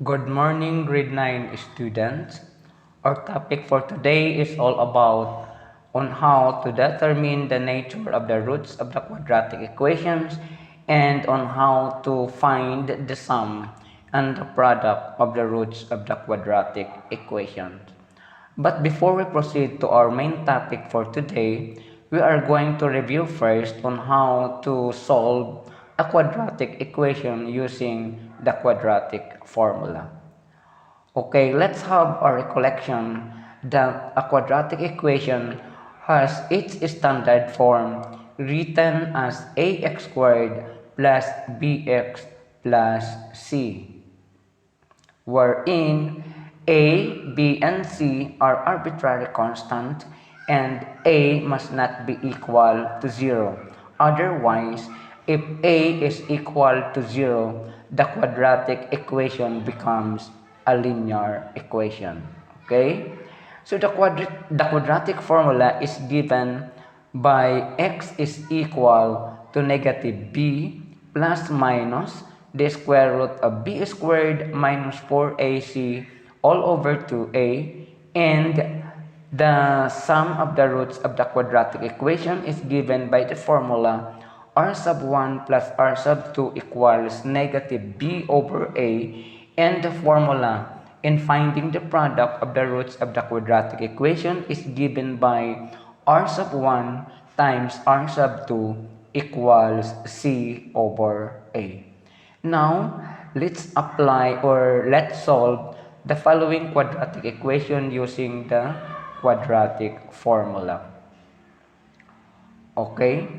Good morning, grade 9 students. Our topic for today is all about on how to determine the nature of the roots of the quadratic equations and on how to find the sum and the product of the roots of the quadratic equations. But before we proceed to our main topic for today, we are going to review first on how to solve a quadratic equation using the quadratic formula. Okay, let's have a recollection that a quadratic equation has its standard form written as ax squared plus bx plus c, wherein a, b, and c are arbitrary constant and a must not be equal to 0. Otherwise, if a is equal to 0, the quadratic equation becomes a linear equation. Okay? So the quadratic formula is given by x is equal to negative b plus minus the square root of b squared minus 4ac all over 2a, and the sum of the roots of the quadratic equation is given by the formula r sub 1 plus r sub 2 equals negative b over a, and the formula in finding the product of the roots of the quadratic equation is given by r sub 1 times r sub 2 equals c over a. Now, let's apply or let's solve the following quadratic equation using the quadratic formula. Okay?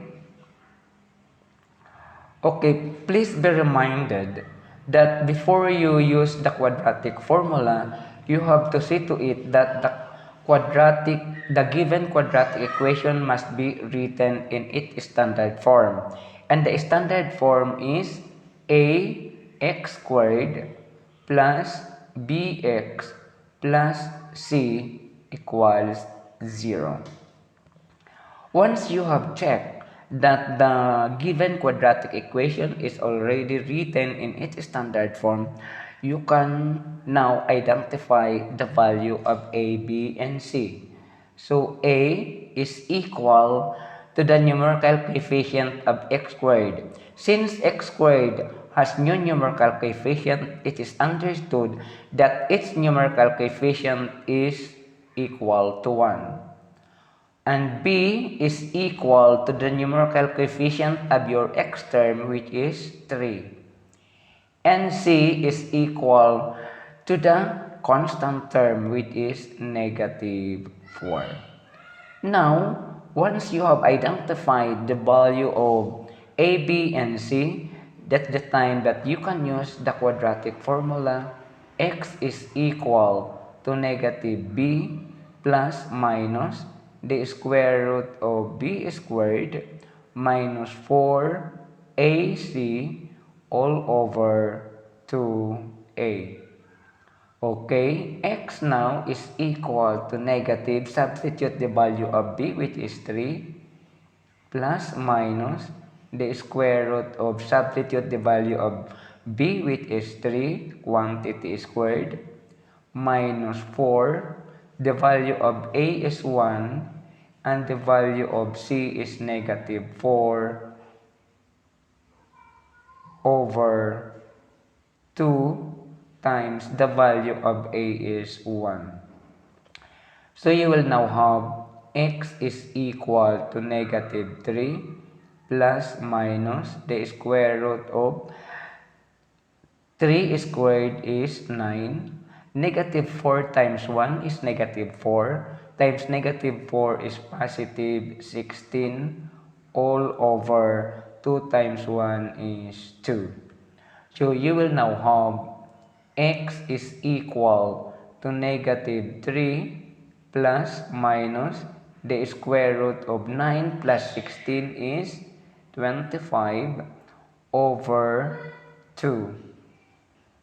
Okay, please be reminded that before you use the quadratic formula, you have to see to it that the given quadratic equation must be written in its standard form. And the standard form is ax squared plus bx plus c equals 0. Once you have checked that the given quadratic equation is already written in its standard form, you can now identify the value of a, b, and c. So a is equal to the numerical coefficient of x squared. Since x squared has no numerical coefficient, it is understood that its numerical coefficient is equal to 1. And b is equal to the numerical coefficient of your x term, which is 3. And c is equal to the constant term, which is negative 4. Now, once you have identified the value of a, b, and c, that's the time that you can use the quadratic formula. X is equal to negative b plus minus the square root of b squared minus 4ac all over 2a. Okay, x now is equal to negative, substitute the value of b, which is 3, plus minus the square root of, substitute the value of b, which is 3, quantity squared, minus 4, the value of a is 1, and the value of c is negative 4 over 2 times the value of a is 1. So you will now have x is equal to negative 3 plus minus the square root of 3 squared is 9. Negative 4 times 1 is negative 4. Times negative 4 is positive 16. All over 2 times 1 is 2. So you will now have x is equal to negative 3 plus minus the square root of 9 plus 16 is 25 over 2.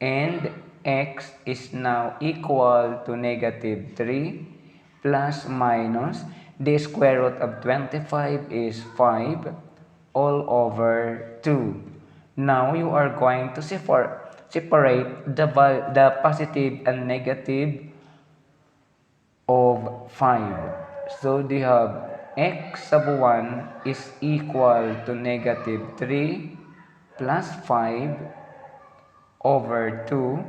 And x is now equal to negative 3 plus minus the square root of 25 is 5 all over 2. Now you are going to separate the positive and negative of 5. So they have x sub 1 is equal to negative 3 plus 5 over 2.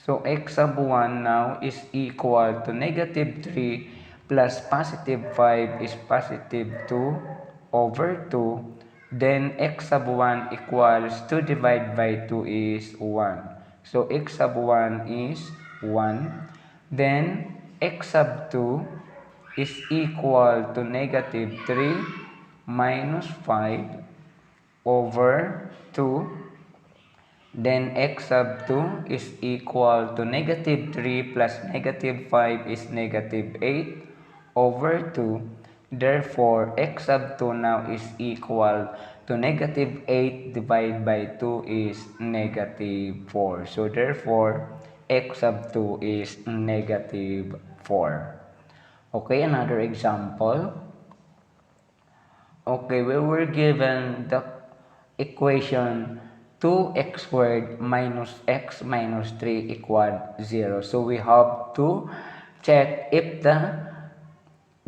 So x sub 1 now is equal to negative 3 plus positive 5 is positive 2 over 2. Then x sub 1 equals 2 divided by 2 is 1. So x sub 1 is 1. Then x sub 2 is equal to negative 3 minus 5 over 2. Then x sub 2 is equal to negative 3 plus negative 5 is negative 8 over 2. Therefore, x sub 2 now is equal to negative 8 divided by 2 is negative 4. So therefore, x sub 2 is negative 4. Okay, another example. Okay, we were given the equation 2x squared minus x minus 3 equal 0. So we have to check if the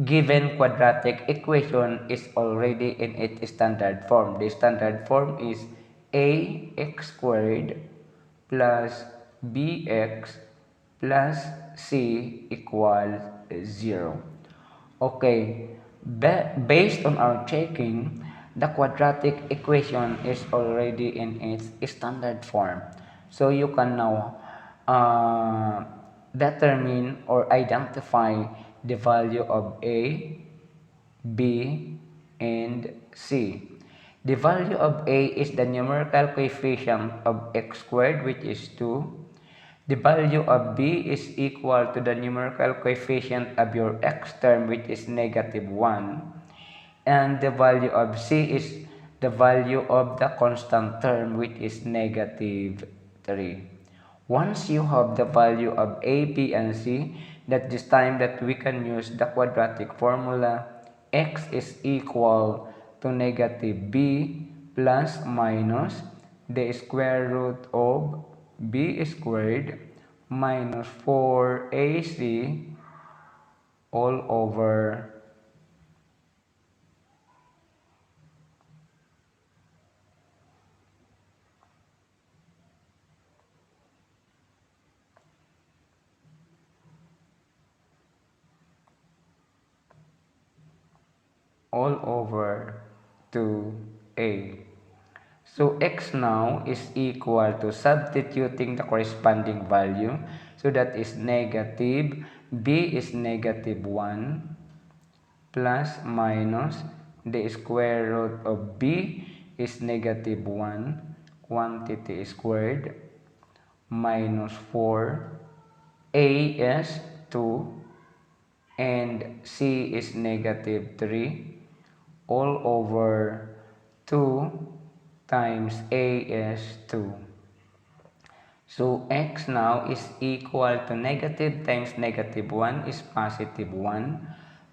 given quadratic equation is already in its standard form. The standard form is ax squared plus bx plus c equals 0. Okay, based on our checking, the quadratic equation is already in its standard form. So you can now determine or identify the value of A, B, and C. The value of A is the numerical coefficient of x squared, which is 2. The value of B is equal to the numerical coefficient of your x term, which is negative 1. And the value of C is the value of the constant term, which is negative 3. Once you have the value of A, B, and C, that this time that we can use the quadratic formula, x is equal to negative b plus minus the square root of b squared minus 4ac all over all over 2a. So x now is equal to substituting the corresponding value. So that is negative, b is negative 1 plus minus the square root of b is negative 1 quantity squared minus 4, a is 2 and c is negative 3 all over 2 times a is 2. So x now is equal to negative times negative 1 is positive 1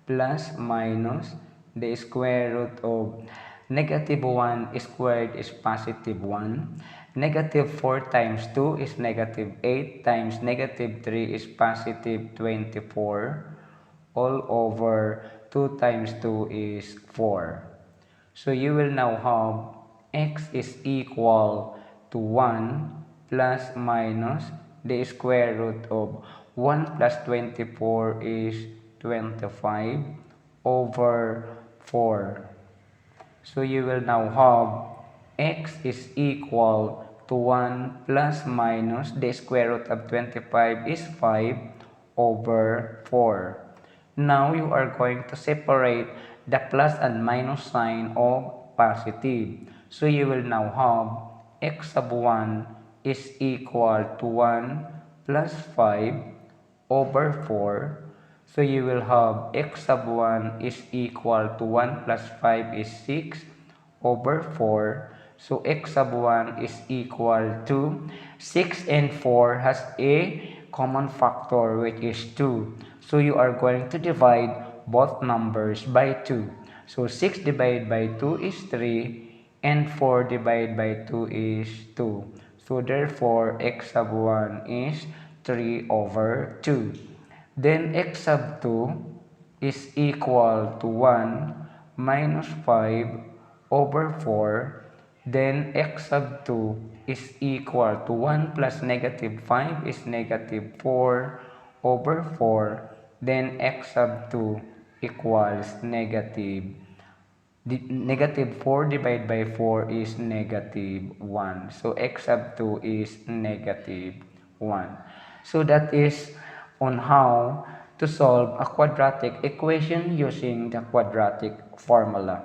plus minus the square root of negative 1 squared is positive 1. Negative 4 times 2 is negative 8 times negative 3 is positive 24 all over 2 times 2 is 4. So you will now have x is equal to 1 plus minus the square root of 1 plus 24 is 25 over 4. So you will now have x is equal to 1 plus minus the square root of 25 is 5 over 4. Now you are going to separate the plus and minus sign of positive. So you will now have x sub 1 is equal to 1 plus 5 over 4. So you will have x sub 1 is equal to 1 plus 5 is 6 over 4. So x sub 1 is equal to 6 and 4 has a common factor which is 2. So you are going to divide both numbers by 2. So 6 divided by 2 is 3 and 4 divided by 2 is 2. So therefore, x sub 1 is 3 over 2. Then x sub 2 is equal to 1 minus 5 over 4. Then x sub 2 is equal to 1 plus negative 5 is negative 4 over 4. Then x sub 2 equals negative 4 divided by 4 is negative 1. So x sub 2 is negative 1. So that is on how to solve a quadratic equation using the quadratic formula.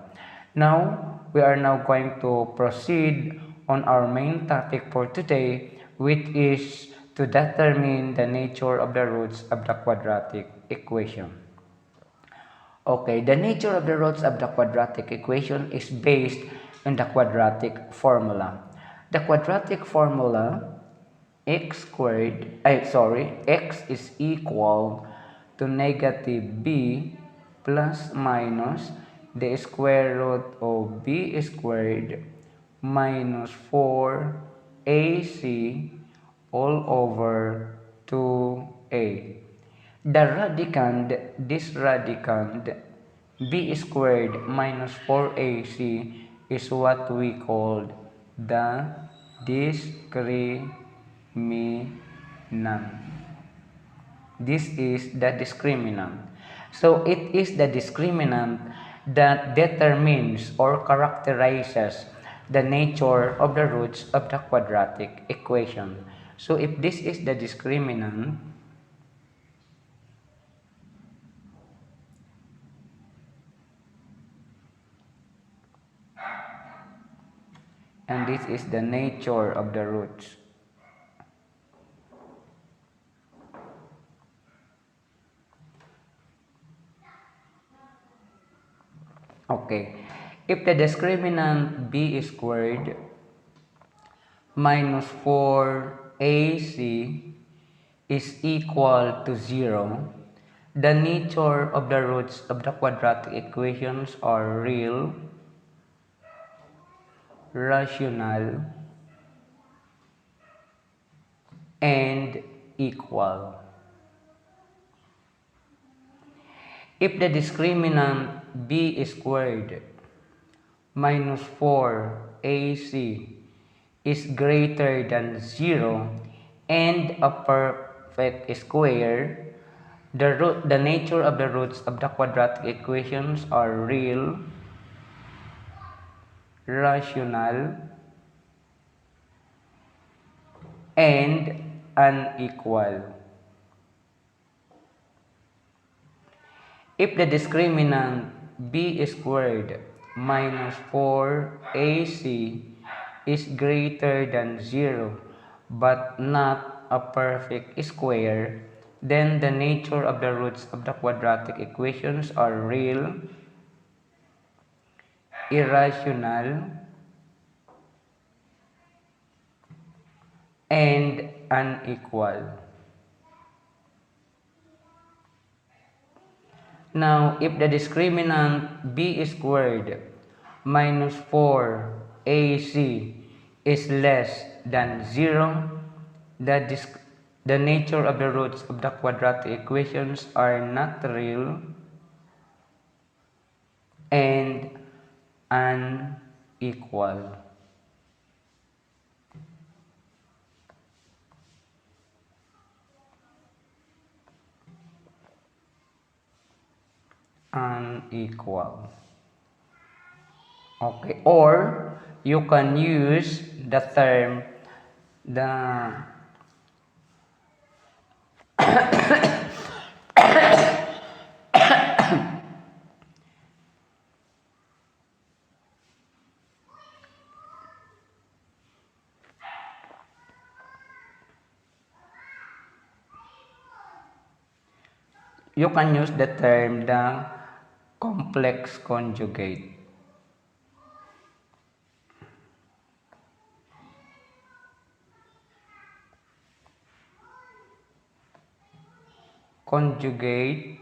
Now, we are now going to proceed on our main topic for today, which is to determine the nature of the roots of the quadratic equation. Okay, the nature of the roots of the quadratic equation is based on the quadratic formula. The quadratic formula x is equal to negative b plus minus the square root of b squared minus 4ac all over 2a. This radicand, b squared minus 4ac is what we called the discriminant. This is the discriminant. So it is the discriminant that determines or characterizes the nature of the roots of the quadratic equation. So if this is the discriminant, and this is the nature of the roots. Okay, if the discriminant b squared minus 4ac is equal to 0, the nature of the roots of the quadratic equations are real, rational, and equal. If the discriminant b squared minus 4ac is greater than 0 and a perfect square, the nature of the roots of the quadratic equations are real, rational, and unequal. If the discriminant b squared minus 4ac is greater than 0 but not a perfect square, then the nature of the roots of the quadratic equations are real, irrational, and unequal. Now, if the discriminant b squared minus 4ac is less than 0, the nature of the roots of the quadratic equations are not real and unequal. Unequal. Okay, or you can use the term the complex conjugate. Conjugate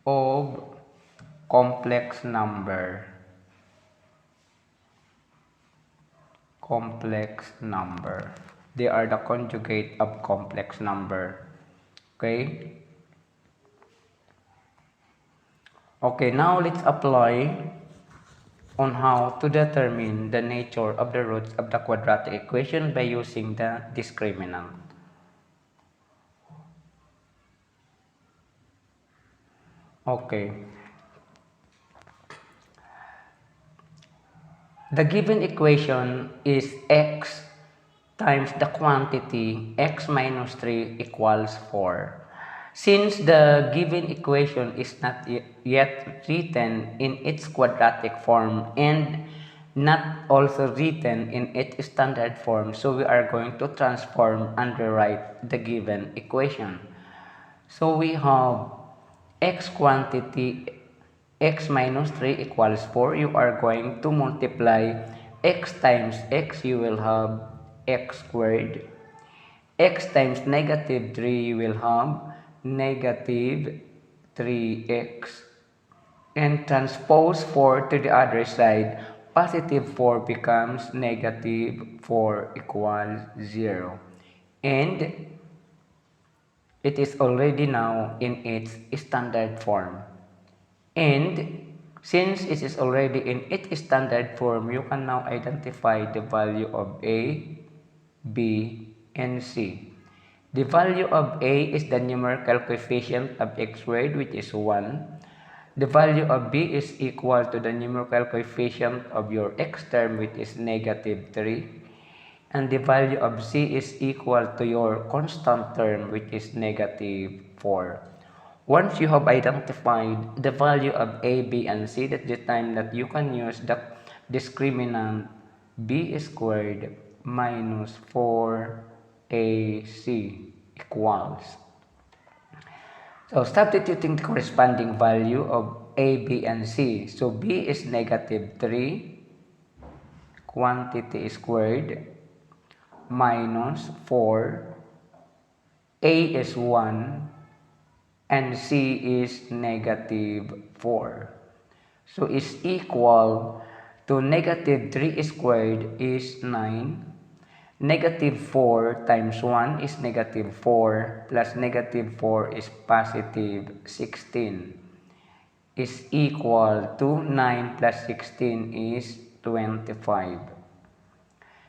of complex number. complex number. They are the conjugate of complex number. Okay? Okay, now let's apply on how to determine the nature of the roots of the quadratic equation by using the discriminant. Okay. The given equation is x times the quantity x minus 3 equals 4. Since the given equation is not yet written in its quadratic form and not also written in its standard form, so we are going to transform and rewrite the given equation. So we have x quantity x minus 3 equals 4. You are going to multiply x times x, you will have x squared. X times negative 3, you will have negative 3x. And transpose 4 to the other side, positive 4 becomes negative 4 equals 0. And it is already now in its standard form. And since it is already in its standard form, you can now identify the value of A, B, and C. The value of A is the numerical coefficient of x squared, which is 1. The value of B is equal to the numerical coefficient of your x term, which is negative 3. And the value of C is equal to your constant term, which is negative 4. Once you have identified the value of A, B, and C, that's the time that you can use the discriminant B squared minus 4AC equals. So substituting the corresponding value of A, B, and C. So B is negative 3, quantity squared, minus 4, A is 1, and C is negative 4. So is equal to negative 3 squared is 9. Negative 4 times 1 is negative 4 plus negative 4 is positive 16 is equal to 9 plus 16 is 25.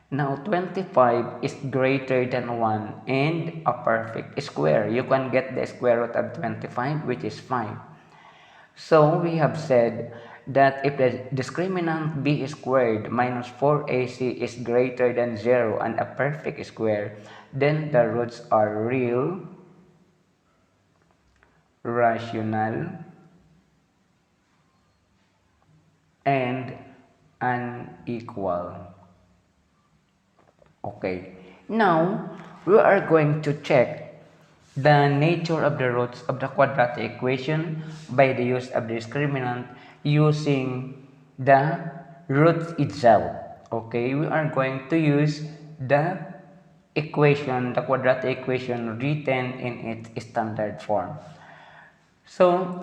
Now 25 is greater than 1 and a perfect square. You can get the square root of 25, which is 5. So we have said that if the discriminant b squared minus 4ac is greater than 0 and a perfect square, then the roots are real, rational, and unequal. Okay, now we are going to check the nature of the roots of the quadratic equation by the use of the discriminant using the roots itself. Okay, we are going to use the equation, the quadratic equation written in its standard form. So,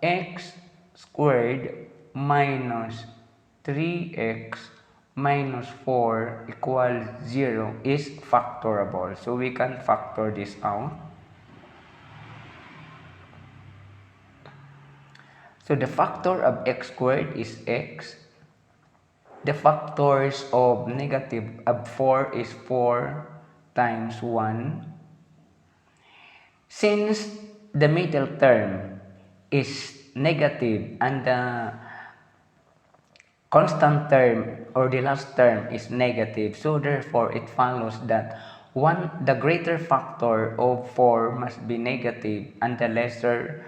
x squared minus 3x minus 4 equals 0 is factorable. So, we can factor this out. So, the factor of x squared is x. The factors of negative of 4 is 4 times 1. Since the middle term is negative and the constant term or the last term is negative, so therefore it follows that the greater factor of 4 must be negative and the lesser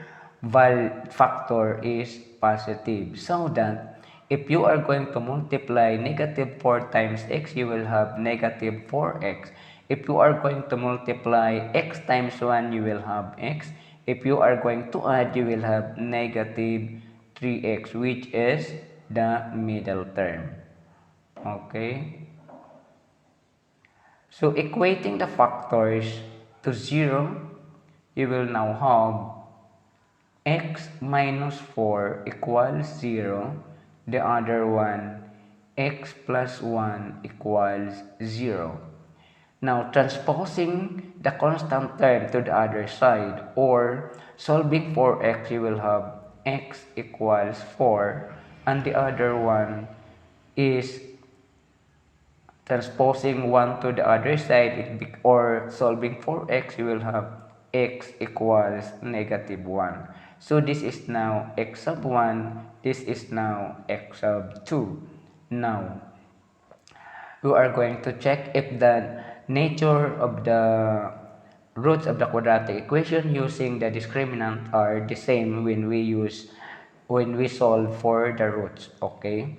factor is positive, so that if you are going to multiply negative 4 times x, you will have negative 4x. If you are going to multiply x times 1, you will have x. If you are going to add, you will have negative 3x, which is the middle term. Okay? So, equating the factors to 0, you will now have x minus 4 equals 0. The other one, x plus 1 equals 0. Now, transposing the constant term to the other side or solving for x, you will have x equals 4, and the other one is transposing 1 to the other side or solving for x, you will have x equals negative 1. So this is now x sub 1, this is now x sub 2. Now, we are going to check if the nature of the roots of the quadratic equation using the discriminant are the same when we solve for the roots. Okay,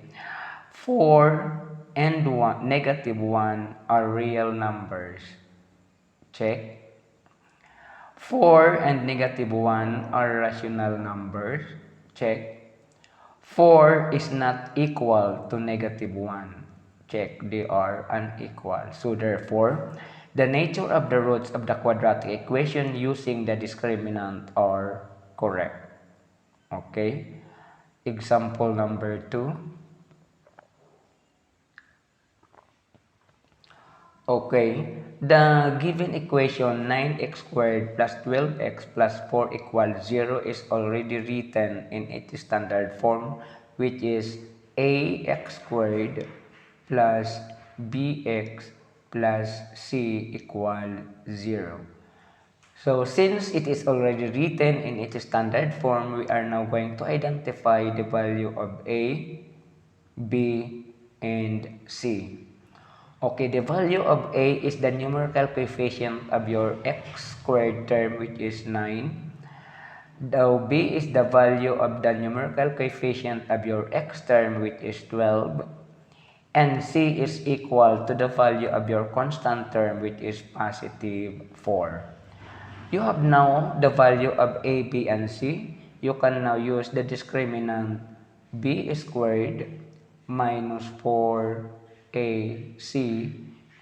4 and 1 negative 1 are real numbers. Check. 4 and negative 1 are rational numbers. Check. 4 is not equal to negative 1. Check, they are unequal. So therefore, the nature of the roots of the quadratic equation using the discriminant are correct. Okay? Example number 2. Okay, the given equation 9x squared plus 12x plus 4 equals 0 is already written in its standard form, which is ax squared plus bx plus c equal 0. So since it is already written in its standard form, we are now going to identify the value of a, b, and c. Okay, the value of a is the numerical coefficient of your x squared term, which is 9. Now, b is the value of the numerical coefficient of your x term, which is 12. And c is equal to the value of your constant term, which is positive 4. You have now the value of a, b, and c. You can now use the discriminant b squared minus 4ac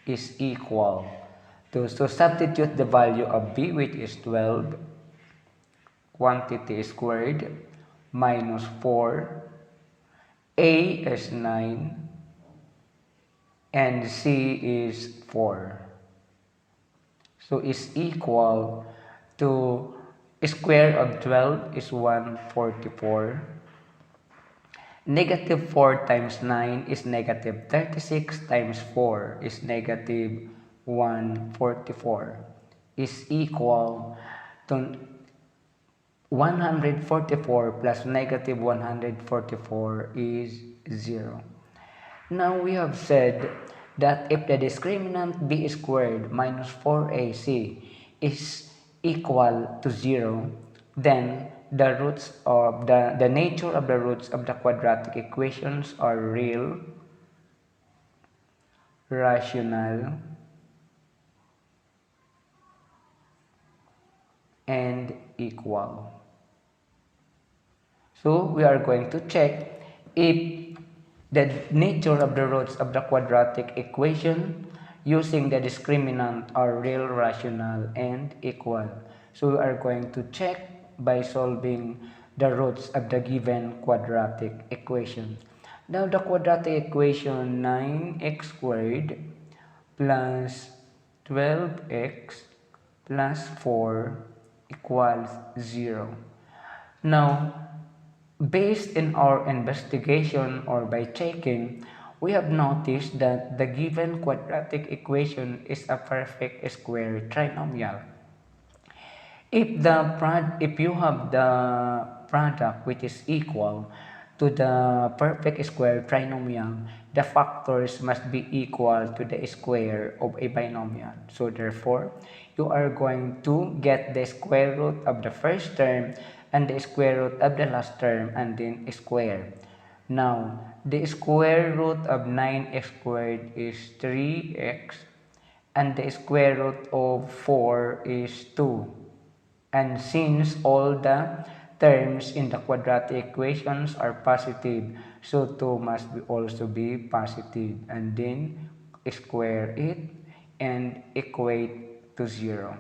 is equal to substitute the value of b, which is 12, quantity squared, minus 4, a is 9, and c is 4. So is equal to square of 12 is 144. Negative 4 times 9 is negative 36 times 4 is negative 144 is equal to 144 plus negative 144 is 0. Now we have said that if the discriminant b squared minus 4ac is equal to 0, then the roots of the nature of the roots of the quadratic equations are real, rational, and equal. So we are going to check if the nature of the roots of the quadratic equation using the discriminant are real, rational, and equal. So we are going to check by solving the roots of the given quadratic equation. Now the quadratic equation 9x squared plus 12x plus 4 equals 0. Now, based in our investigation or by checking, we have noticed that the given quadratic equation is a perfect square trinomial. If you have the product which is equal to the perfect square trinomial, the factors must be equal to the square of a binomial. So therefore, you are going to get the square root of the first term and the square root of the last term and then square. Now, the square root of 9x squared is 3x and the square root of 4 is 2. And since all the terms in the quadratic equations are positive, so 2 must also be positive. And then square it and equate to 0.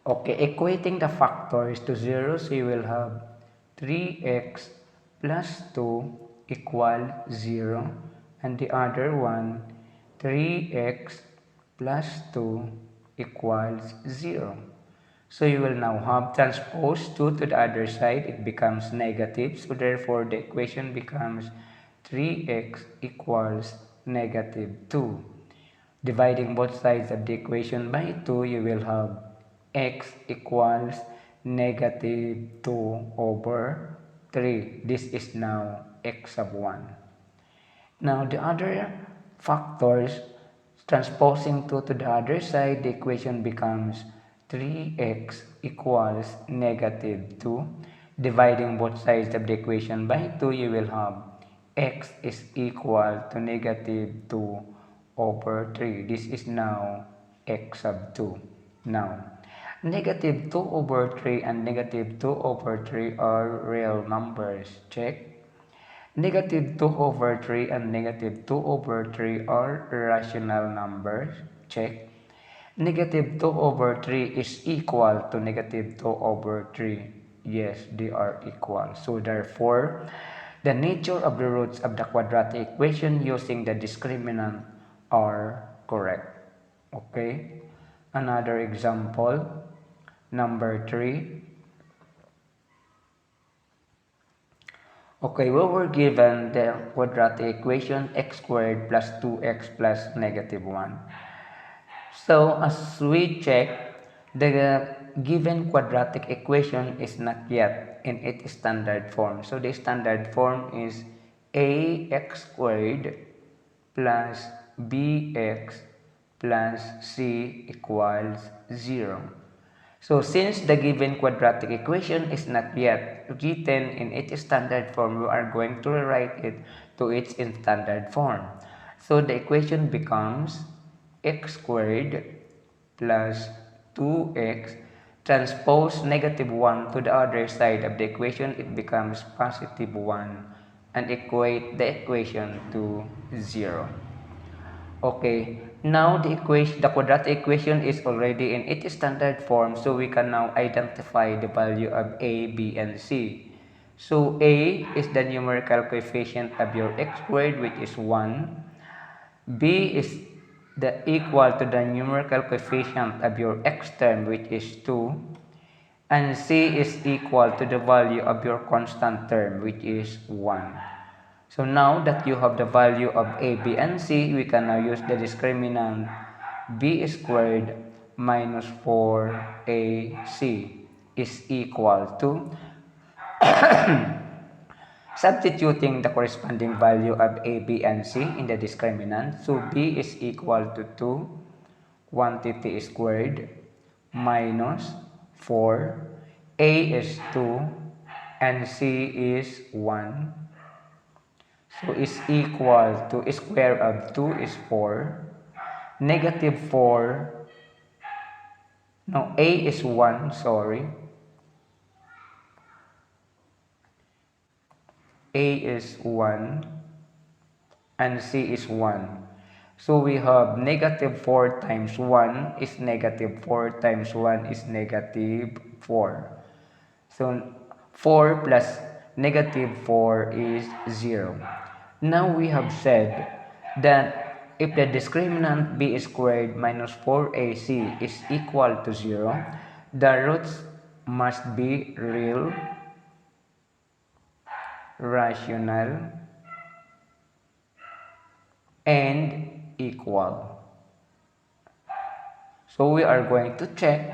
Okay, equating the factors to 0, so you will have 3x plus 2 equal 0. and the other one 3x plus 2 equals 0. So you will now have transpose 2 to the other side, it becomes negative, so therefore the equation becomes 3x equals negative 2. Dividing both sides of the equation by 2, you will have x equals negative 2 over 3. This is now x sub 1. Now the other factors, transposing 2 to the other side, the equation becomes 3x equals negative 2. Dividing both sides of the equation by 2, you will have x is equal to negative 2 over 3. This is now x sub 2. Now, negative 2 over 3 and negative 2 over 3 are real numbers. Check. Negative 2 over 3 and negative 2 over 3 are rational numbers. Check. Negative 2 over 3 is equal to negative 2 over 3. Yes, they are equal. So therefore, the nature of the roots of the quadratic equation using the discriminant are correct. Okay. Another example, number 3. Okay, we were given the quadratic equation x squared plus 2x plus negative 1. So as we check, the given quadratic equation is not yet in its standard form. So the standard form is ax squared plus bx plus c equals 0. So since the given quadratic equation is not yet written in its standard form, we are going to rewrite it to its standard form. So the equation becomes x squared plus 2x, transpose negative 1 to the other side of the equation, it becomes positive 1, and equate the equation to 0. Okay, now the quadratic equation is already in its standard form, so we can now identify the value of a, b, and c. So a is the numerical coefficient of your x squared, which is 1. B is the equal to the numerical coefficient of your x term, which is 2. And c is equal to the value of your constant term, which is 1. So now that you have the value of a, b, and c, we can now use the discriminant b squared minus 4ac is equal to substituting the corresponding value of a, b, and c in the discriminant. So b is equal to 2 quantity squared minus 4, a is 2, and c is 1. So is equal to square of 2 is 4, negative 4, no, a is 1, sorry, a is 1, and c is 1. So we have negative 4 times 1 is negative 4 times 1 is negative 4. So 4 plus negative 4 is 0. Now we have said that if the discriminant b squared minus 4ac is equal to 0, the roots must be real, rational, and equal. So we are going to check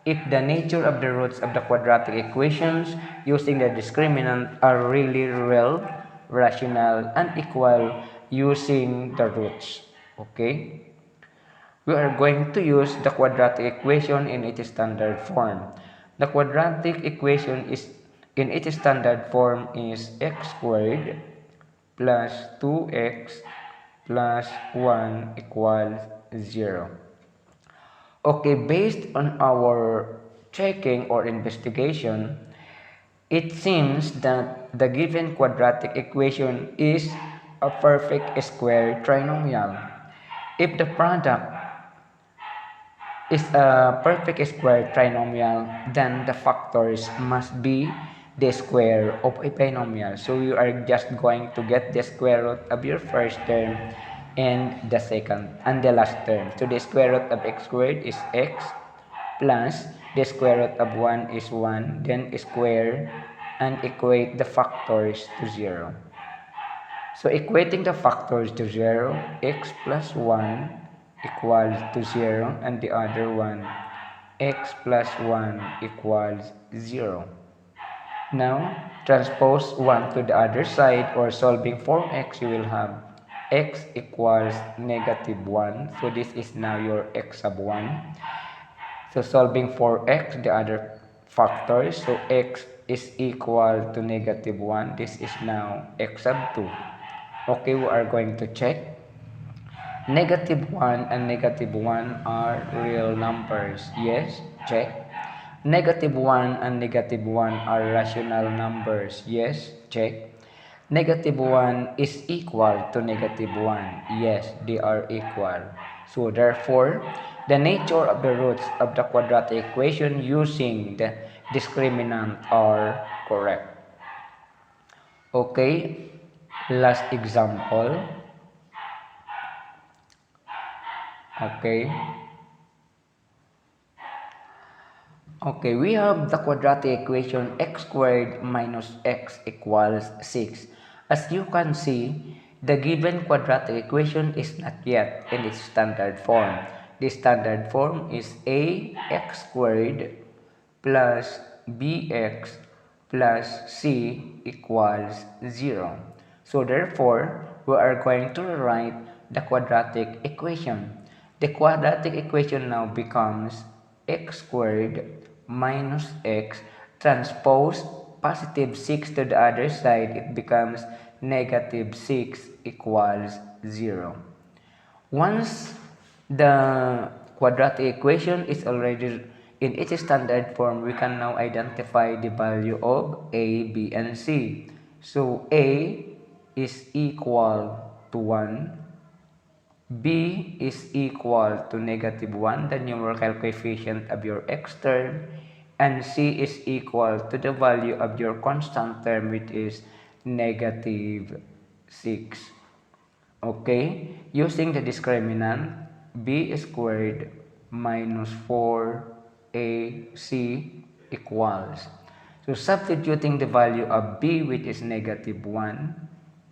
if the nature of the roots of the quadratic equations using the discriminant are really real, rational, and equal using the roots. Okay? We are going to use the quadratic equation in its standard form. The quadratic equation is in its standard form is x squared plus 2x plus 1 equals 0. Okay, based on our checking or investigation, it seems that the given quadratic equation is a perfect square trinomial. If the product is a perfect square trinomial, then the factors must be the square of a binomial. So you are just going to get the square root of your first term and the second and the last term. So the square root of x squared is x plus the square root of 1 is 1, then square and equate the factors to 0. So equating the factors to 0, x plus 1 equals to 0 and the other one, x plus 1 equals 0. Now, transpose 1 to the other side or solving for x, you will have x equals negative 1. So this is now your x sub 1. So solving for x, the other factors, so x is equal to negative 1. This is now x sub 2. Okay, we are going to check. Negative 1 and negative 1 are real numbers. Yes, check. Negative 1 and negative 1 are rational numbers. Yes, check. Negative 1 is equal to negative 1. Yes, they are equal. So therefore, the nature of the roots of the quadratic equation using the discriminant are correct. Okay, last example. Okay. Okay, we have the quadratic equation x squared minus x equals 6. As you can see, the given quadratic equation is not yet in its standard form. The standard form is ax squared plus bx plus c equals 0. So therefore, we are going to rewrite the quadratic equation. The quadratic equation now becomes x squared minus x transpose positive 6 to the other side, it becomes negative 6 equals 0. Once the quadratic equation is already in its standard form, we can now identify the value of a, b, and c. So a is equal to 1, b is equal to negative 1, the numerical coefficient of your x term, and c is equal to the value of your constant term, which is negative 6. Okay, using the discriminant, b squared minus 4ac equals. So substituting the value of b, which is negative 1,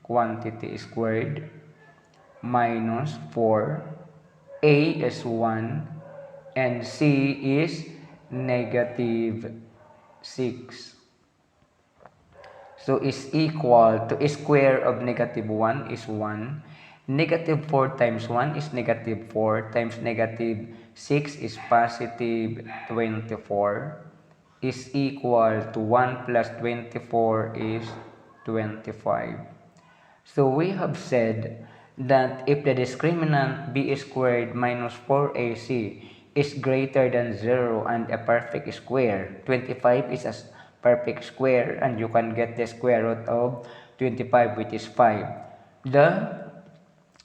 quantity squared, minus 4, a is 1, and c is negative 6. So is equal to square of negative 1 is 1. Negative 4 times 1 is negative 4 times negative 6 is positive 24 is equal to 1 plus 24 is 25. So we have said that if the discriminant b squared minus 4ac is greater than 0 and a perfect square, 25 is a perfect square and you can get the square root of 25, which is 5. The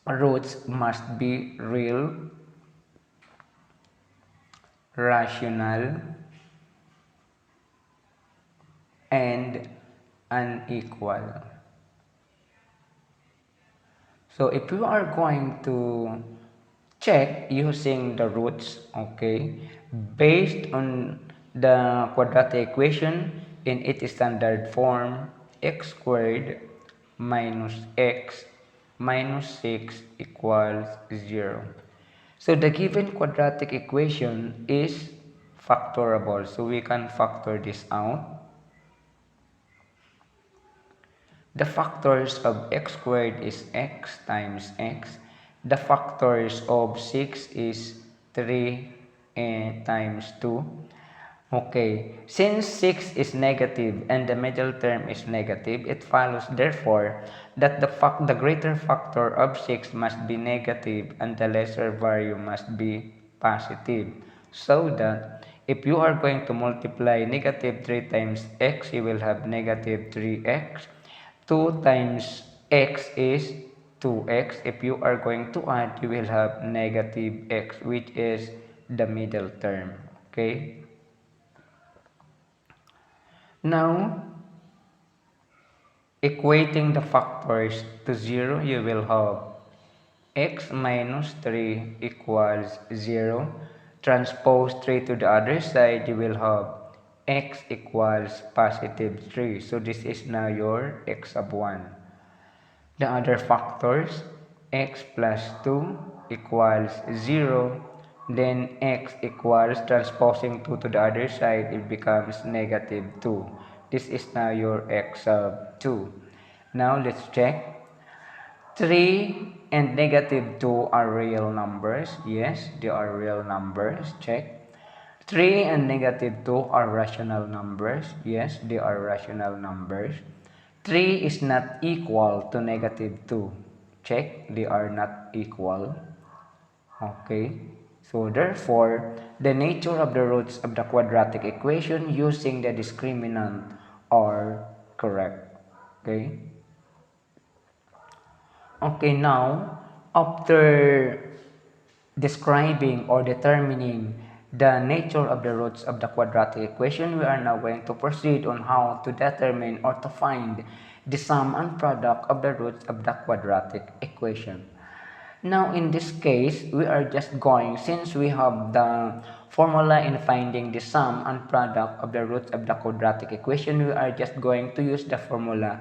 roots must be real, rational, and unequal. So if you are going to check using the roots, okay, based on the quadratic equation in its standard form, x squared minus x minus 6 equals 0. So the given quadratic equation is factorable. So we can factor this out. The factors of x squared is x times x. The factors of 6 is 3 times 2. Okay, since 6 is negative and the middle term is negative, it follows therefore that the greater factor of 6 must be negative and the lesser value must be positive. So that if you are going to multiply negative 3 times x, you will have negative 3x. 2 times x is 2x. If you are going to add, you will have negative x, which is the middle term. Okay. Now, Equating the factors to 0, you will have x minus 3 equals 0. Transpose 3 to the other side, you will have x equals positive 3. So this is now your x sub 1. The other factors, x plus 2 equals 0. Then x equals, transposing 2 to the other side, it becomes negative 2. This is now your x sub 2. Now let's check. 3 and negative 2 are real numbers. Yes, they are real numbers. Check. 3 and negative 2 are rational numbers. Yes, they are rational numbers. 3 is not equal to negative 2. Check, they are not equal. Okay, so therefore, the nature of the roots of the quadratic equation using the discriminant are correct. Okay. Okay, now, after describing or determining the nature of the roots of the quadratic equation, we are now going to proceed on how to determine or to find the sum and product of the roots of the quadratic equation. Now, in this case, we are just going, since we have the formula in finding the sum and product of the roots of the quadratic equation, we are just going to use the formula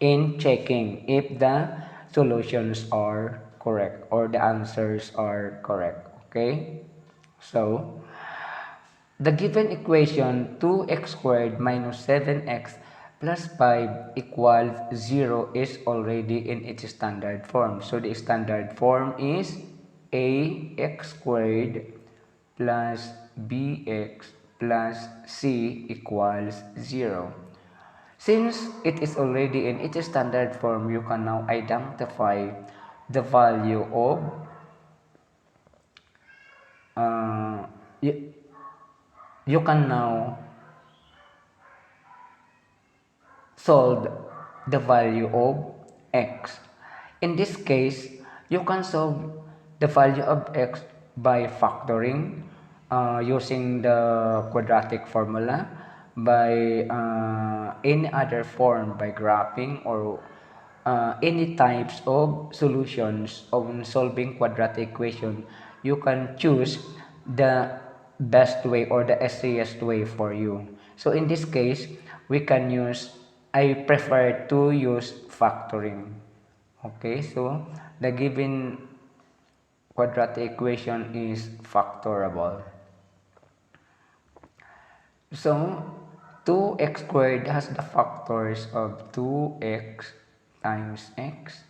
in checking if the solutions are correct or the answers are correct. Okay? So, the given equation 2x squared minus 7x plus 5 equals 0 is already in its standard form. So the standard form is ax squared plus bx plus c equals 0. Since it is already in its standard form, you can now identify the value of uh, you, you can now solve the value of x. In this case, you can solve the value of x by factoring using the quadratic formula, by any other form, by graphing, or any types of solutions on solving quadratic equation. You can choose the best way or the easiest way for you. So in this case, we can use, I prefer to use factoring. Okay, so the given quadratic equation is factorable. So 2x squared has the factors of 2x times x,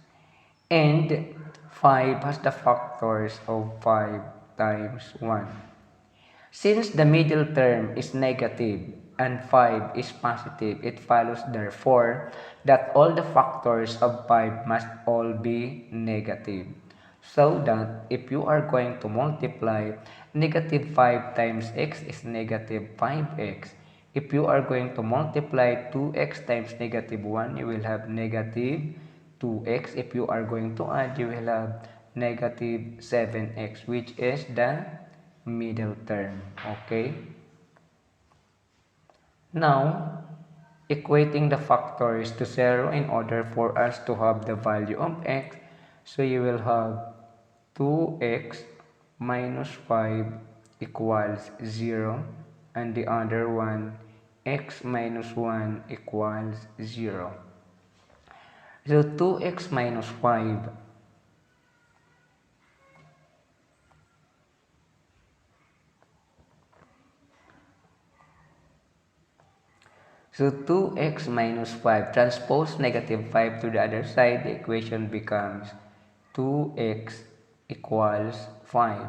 and 5 has the factors of 5 times 1. Since the middle term is negative and 5 is positive, it follows therefore that all the factors of 5 must all be negative. So that if you are going to multiply, negative 5 times x is negative 5x. If you are going to multiply 2x times negative 1, you will have negative 2x. If you are going to add, you will have negative 7x, which is the middle term. Okay, now equating the factors to 0 in order for us to have the value of x. So you will have 2x minus 5 equals 0, and the other one, x minus 1 equals 0. So 2x minus 5, so 2x minus 5, transpose negative 5 to the other side, the equation becomes 2x equals 5.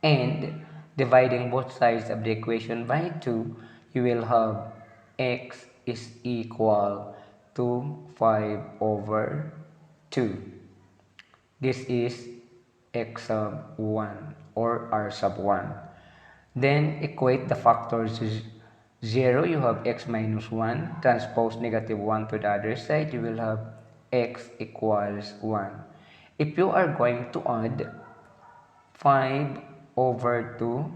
And dividing both sides of the equation by 2, you will have x is equal to 5 over 2. This is x sub 1 or r sub 1. Then equate the factors 0, you have x minus 1. Transpose negative 1 to the other side, you will have x equals 1. If you are going to add 5 over 2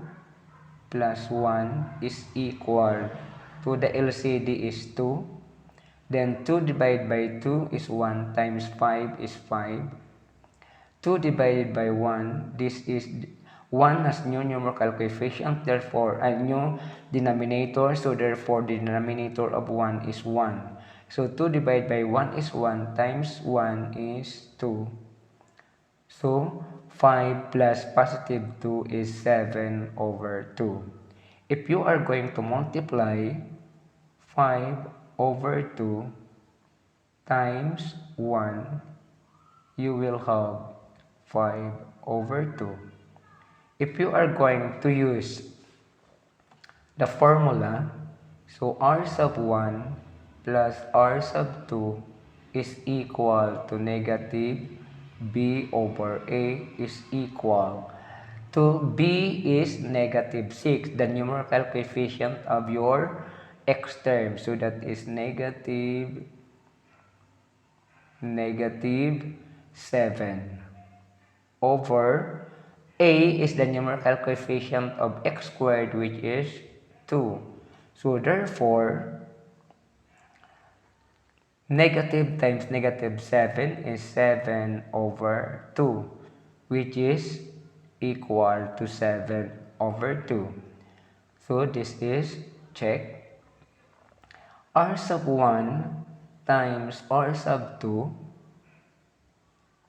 plus 1 is equal to, the LCD is 2. Then 2 divided by 2 is 1 times 5 is 5. 2 divided by 1, this is 1 has new numerical coefficient, therefore a new denominator, so therefore the denominator of 1 is 1. So 2 divided by 1 is 1 times 1 is 2. So 5 plus positive 2 is 7 over 2. If you are going to multiply 5 over 2 times 1, you will have 5 over 2. If you are going to use the formula, so r sub 1 plus r sub 2 is equal to negative b over a is equal to b is negative 6, the numerical coefficient of your x term. So that is negative 7 over a is the numerical coefficient of x squared, which is 2. So therefore, negative times negative 7 is 7 over 2, which is equal to 7 over 2. So this is check. R sub 1 times R sub 2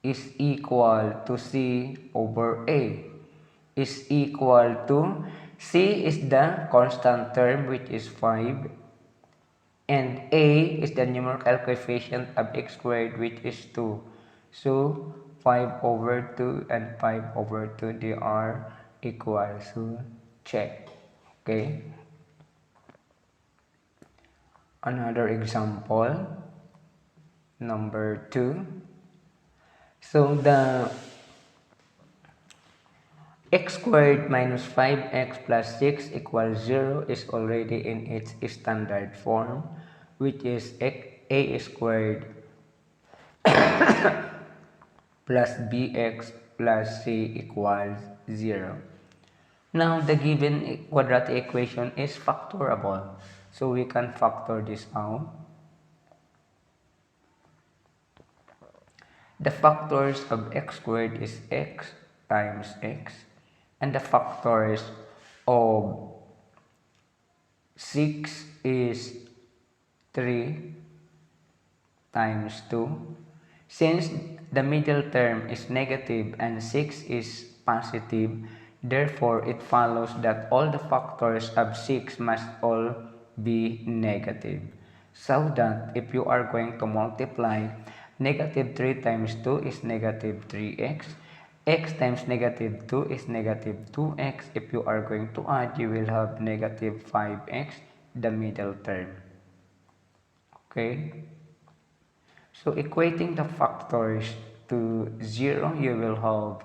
is equal to C over A is equal to C is the constant term, which is 5, and A is the numerical coefficient of x squared, which is 2. So 5 over 2 and 5 over 2, they are equal. So check. Okay. Another example, number 2. So the x squared minus 5x plus 6 equals 0 is already in its standard form, which is a squared plus bx plus c equals 0. Now the given quadratic equation is factorable, so we can factor this out. The factors of x squared is x times x, and the factors of 6 is 3 times 2. Since the middle term is negative and 6 is positive, therefore it follows that all the factors of 6 must all be negative. So that if you are going to multiply, negative 3 times 2 is negative 3x. X times negative 2 is negative 2x. If you are going to add, you will have negative 5x, the middle term. Okay? So equating the factors to 0, you will have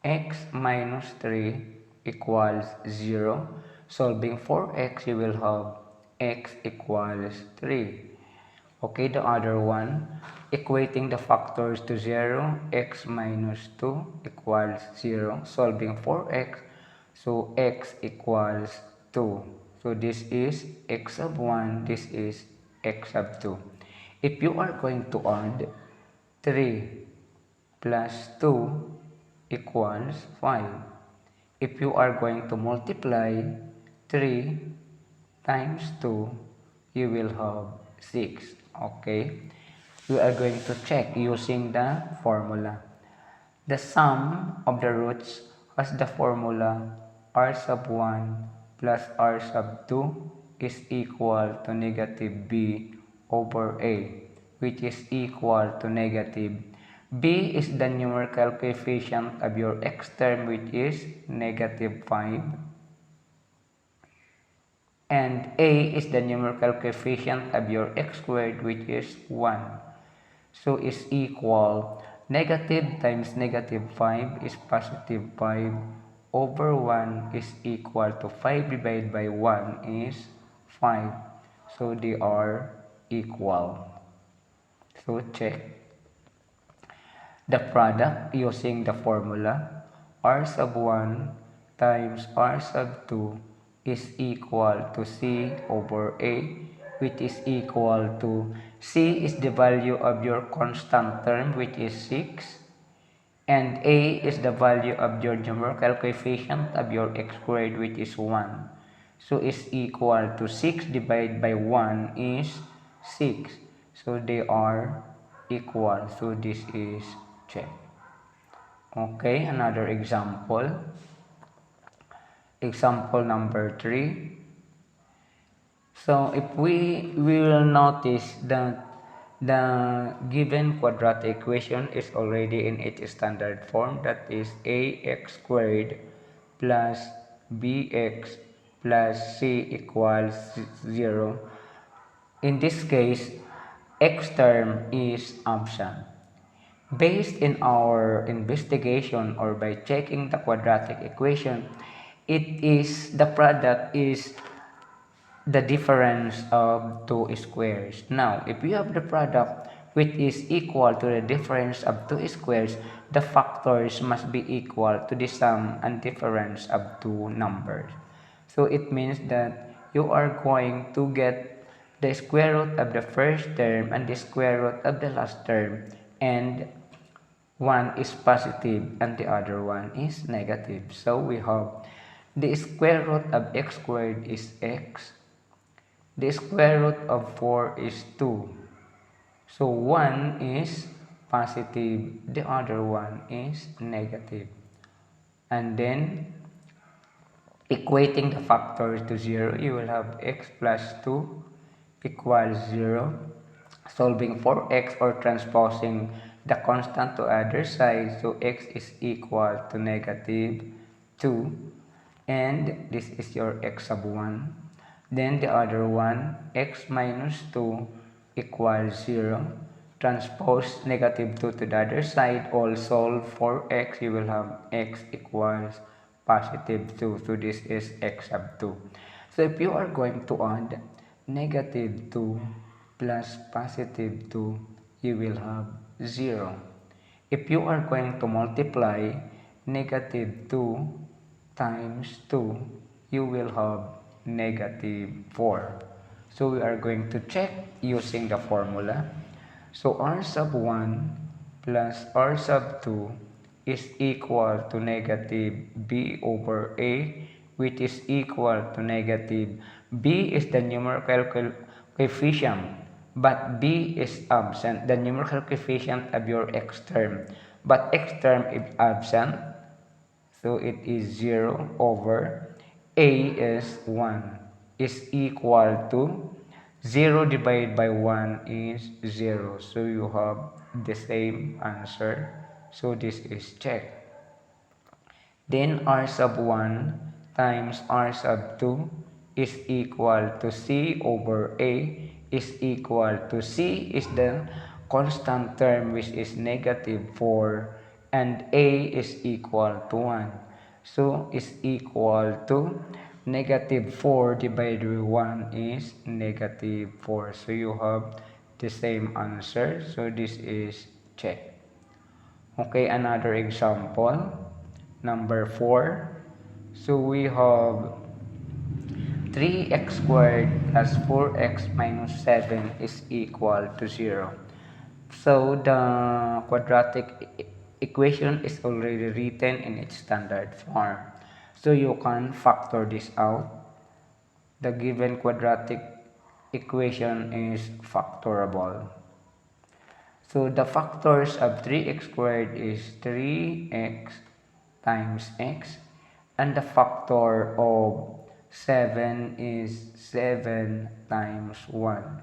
x minus 3 equals 0. Solving for x, you will have x equals 3. Okay, the other one, equating the factors to 0, x minus 2 equals 0. Solving for x, so x equals 2. So this is x sub 1, this is x sub 2. If you are going to add, 3 plus 2 equals 5. If you are going to multiply 3 times 2, you will have 6. Okay? We are going to check using the formula. The sum of the roots has the formula r sub 1 plus r sub 2 is equal to negative b over a, which is equal to negative. B is the numerical coefficient of your x term, which is negative 5. And a is the numerical coefficient of your x squared, which is 1. So is equal, negative times negative 5 is positive 5 over 1 is equal to 5 divided by 1 is 5. So they are equal. So check. The product using the formula r sub 1 times r sub 2 is equal to C over A, which is equal to C is the value of your constant term, which is 6, and A is the value of your numerical coefficient of your x squared, which is 1. So is equal to 6 divided by 1 is 6. So they are equal. So this is check. Okay, another example. Example number 3. So if we will notice that the given quadratic equation is already in its standard form, that is ax squared plus bx plus c equals 0. In this case, x term is absent. Based in our investigation or by checking the quadratic equation, the product is the difference of two squares. Now, if you have the product which is equal to the difference of two squares, the factors must be equal to the sum and difference of two numbers. So it means that you are going to get the square root of the first term and the square root of the last term, and one is positive and the other one is negative. So we have the square root of x squared is x. The square root of 4 is 2. So 1 is positive, the other one is negative. And then equating the factors to 0, you will have x plus 2 equals 0. Solving for x or transposing the constant to other side, so x is equal to negative 2. And this is your x sub 1. Then the other one, x minus 2 equals 0. Transpose negative 2 to the other side. All solve for x, you will have x equals positive 2. So this is x sub 2. So if you are going to add negative 2 plus positive 2, you will have 0. If you are going to multiply negative 2 times 2, you will have negative 4. So we are going to check using the formula. So r sub 1 plus r sub 2 is equal to negative b over a, which is equal to negative b is the numerical coefficient, but b is absent, the numerical coefficient of your x term. But x term is absent, so it is 0 over a is 1 is equal to 0 divided by 1 is 0. So you have the same answer. So this is check. Then r sub 1 times r sub 2 is equal to c over a is equal to c is the constant term which is negative 4 and a is equal to 1. So is equal to negative 4 divided by 1 is negative 4. So you have the same answer. So this is check. Okay, another example. Number 4. So we have 3x squared plus 4x minus 7 is equal to 0. So the quadratic equation is already written in its standard form. So you can factor this out. The given quadratic equation is factorable. So the factors of 3x squared is 3x times x, and the factor of 7 is 7 times 1.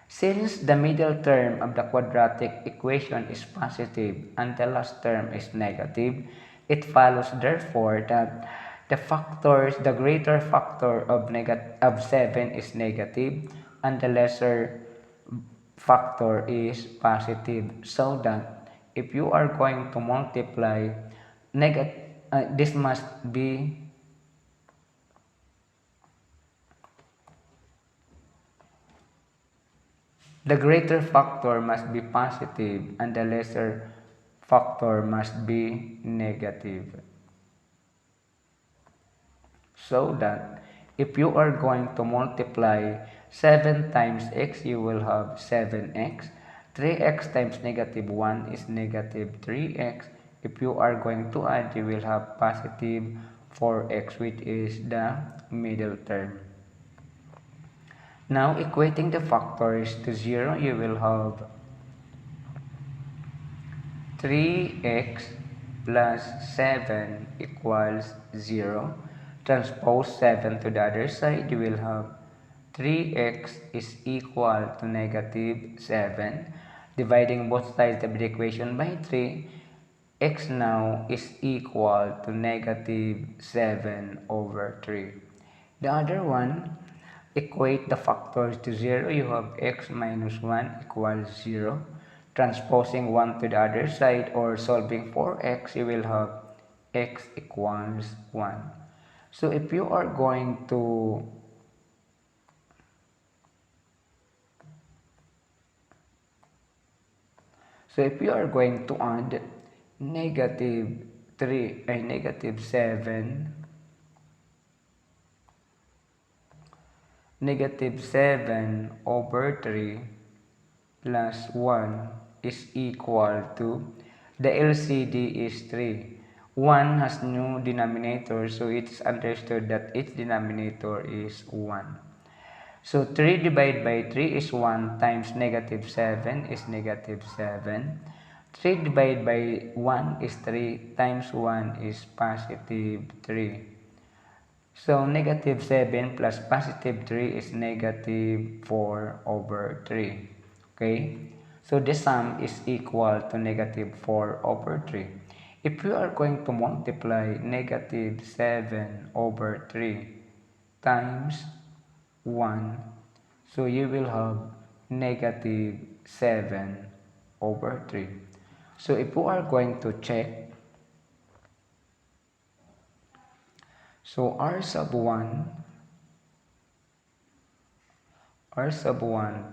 Since the middle term of the quadratic equation is positive and the last term is negative, it follows therefore that the greater factor of 7 is negative and the lesser factor is positive, so that if you are going to multiply this must be the greater factor must be positive and the lesser factor must be negative, so that If you are going to multiply 7 times x, you will have 7x. 3x times negative 1 is negative 3x. If you are going to add, you will have positive 4x, which is the middle term. Now, equating the factors to 0, you will have 3x plus 7 equals 0. Transpose 7 to the other side, you will have 3x is equal to negative 7. Dividing both sides of the equation by 3, x now is equal to negative 7 over 3. The other one, equate the factors to 0. You have x minus 1 equals 0. Transposing 1 to the other side or solving for x, you will have x equals 1. So if you are going to add negative 3 ay negative 7 over 3 plus 1 is equal to, the LCD is 3. 1 has no denominator, so it's understood that its denominator is 1. So 3 divided by 3 is 1 times negative 7 is negative 7. 3 divided by 1 is 3 times 1 is positive 3. So negative 7 plus positive 3 is negative 4 over 3. Okay? So the sum is equal to negative 4 over 3. If you are going to multiply negative 7 over 3 times 1, so you will have negative 7 over 3. So if you are going to check, so r sub 1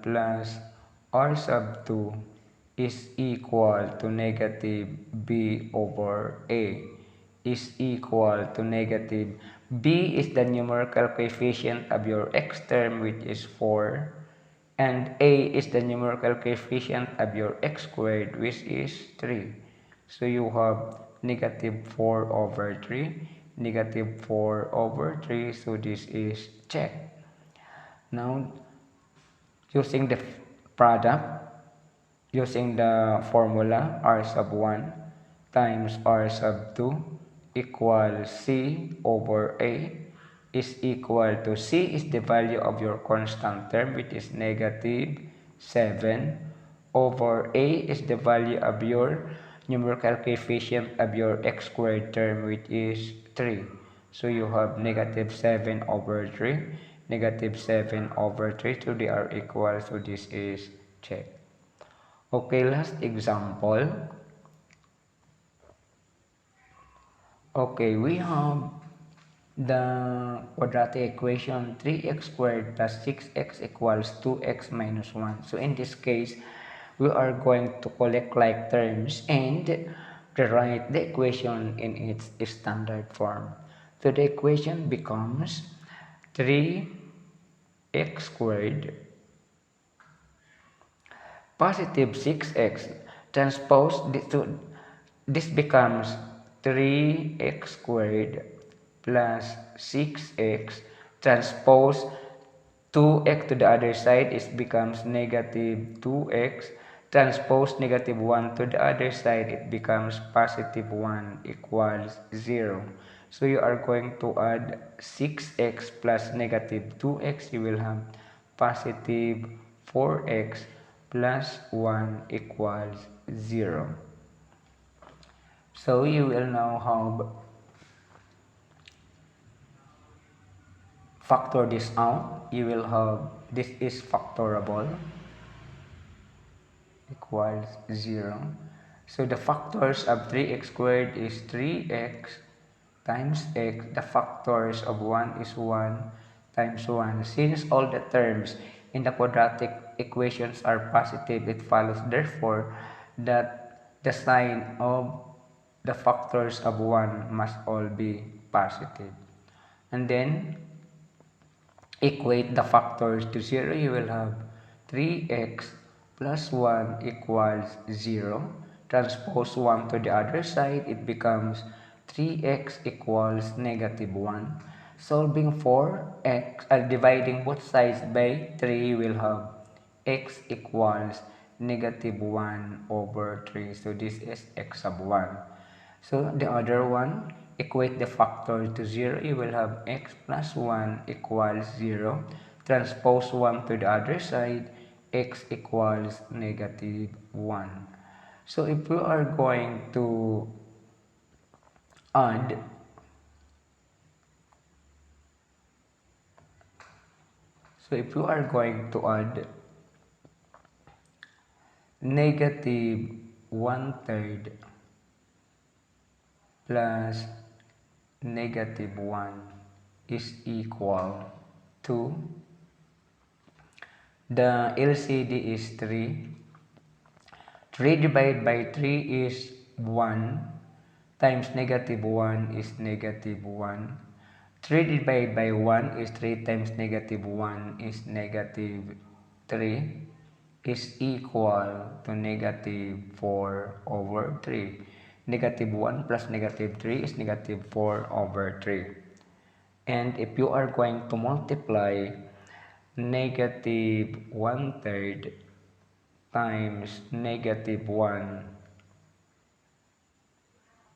plus r sub 2 is equal to negative b over a is equal to negative. B is the numerical coefficient of your x term, which is 4, and a is the numerical coefficient of your x squared, which is 3. So you have negative 4 over 3, negative 4 over 3, so this is checked. Now, using the product, using the formula, r sub 1 times r sub 2 equals c over a is equal to, c is the value of your constant term, which is negative 7, over a is the value of your numerical coefficient of your x squared term, which is 3. So you have negative 7 over 3, negative 7 over 3, so they are equal, so this is checked. Okay, last example. Okay, we have the quadratic equation 3x squared plus 6x equals 2x minus 1. So in this case, we are going to collect like terms and rewrite the equation in its standard form. So the equation becomes 3x squared positive 6x transpose this to, this becomes 3x squared plus 6x transpose 2x to the other side, it becomes negative 2x transpose negative 1 to the other side, it becomes positive 1 equals 0. So you are going to add 6x plus negative 2x, you will have positive 4x plus 1 equals 0. So you will now have factor this out. You will have this is factorable equals 0. So the factors of 3x squared is 3x times x. The factors of 1 is 1 times 1. Since all the terms in the quadratic equations are positive, it follows therefore that the sign of the factors of 1 must all be positive. And then equate the factors to 0, you will have 3x plus 1 equals 0. Transpose 1 to the other side, it becomes 3x equals negative 1. Solving for x, dividing both sides by 3, you will have x equals negative 1 over 3. So this is x sub 1. So the other one, equate the factor to 0. You will have x plus 1 equals 0. Transpose 1 to the other side, x equals negative 1. So if we are going to add, negative 1/3 plus negative 1 is equal to, the LCD is 3. 3 divided by 3 is 1 times negative 1 is negative 1. 3 divided by 1 is 3 times negative 1 is negative 3 is equal to negative 4 over 3. Negative 1 plus negative 3 is negative 4 over 3. And if you are going to multiply negative 1/3 times negative 1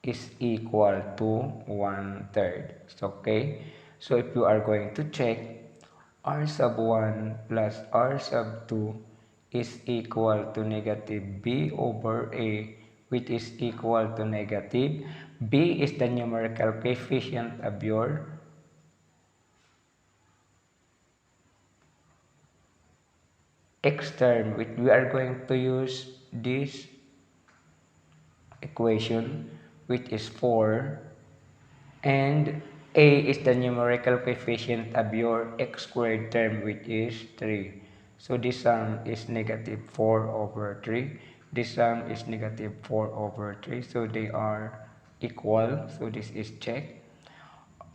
is equal to 1/3. Okay? So if you are going to check, r sub 1 plus r sub 2 is equal to negative b over a, which is equal to negative. B is the numerical coefficient of your x term, which we are going to use this equation, which is 4, and a is the numerical coefficient of your x squared term, which is 3. So this sum is negative 4 over 3. This sum is negative 4 over 3. So they are equal. So this is checked.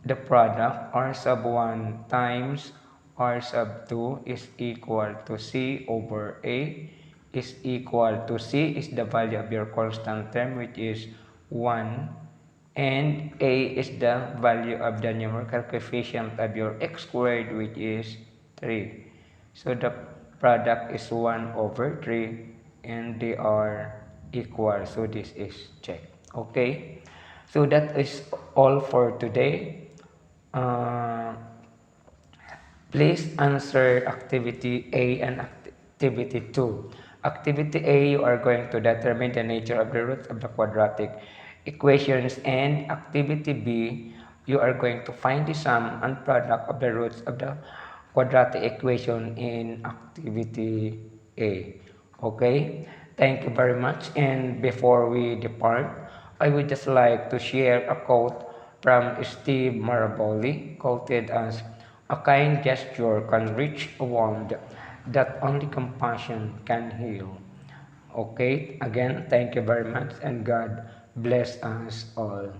The product r sub 1 times r sub 2 is equal to c over a is equal to c is the value of your constant term, which is 1, and a is the value of the numerical coefficient of your x squared, which is 3. So the product is 1 over 3 and they are equal. So this is checked. Okay, so that is all for today. uh, Please answer activity A and activity 2. Activity A, you are going to determine the nature of the roots of the quadratic equations, and activity B, you are going to find the sum and product of the roots of the quadratic equation in activity A. Okay, thank you very much. And before we depart, I would just like to share a quote from Steve Maraboli, quoted as, "A kind gesture can reach a wound that only compassion can heal." Okay, again, thank you very much, and God bless us all.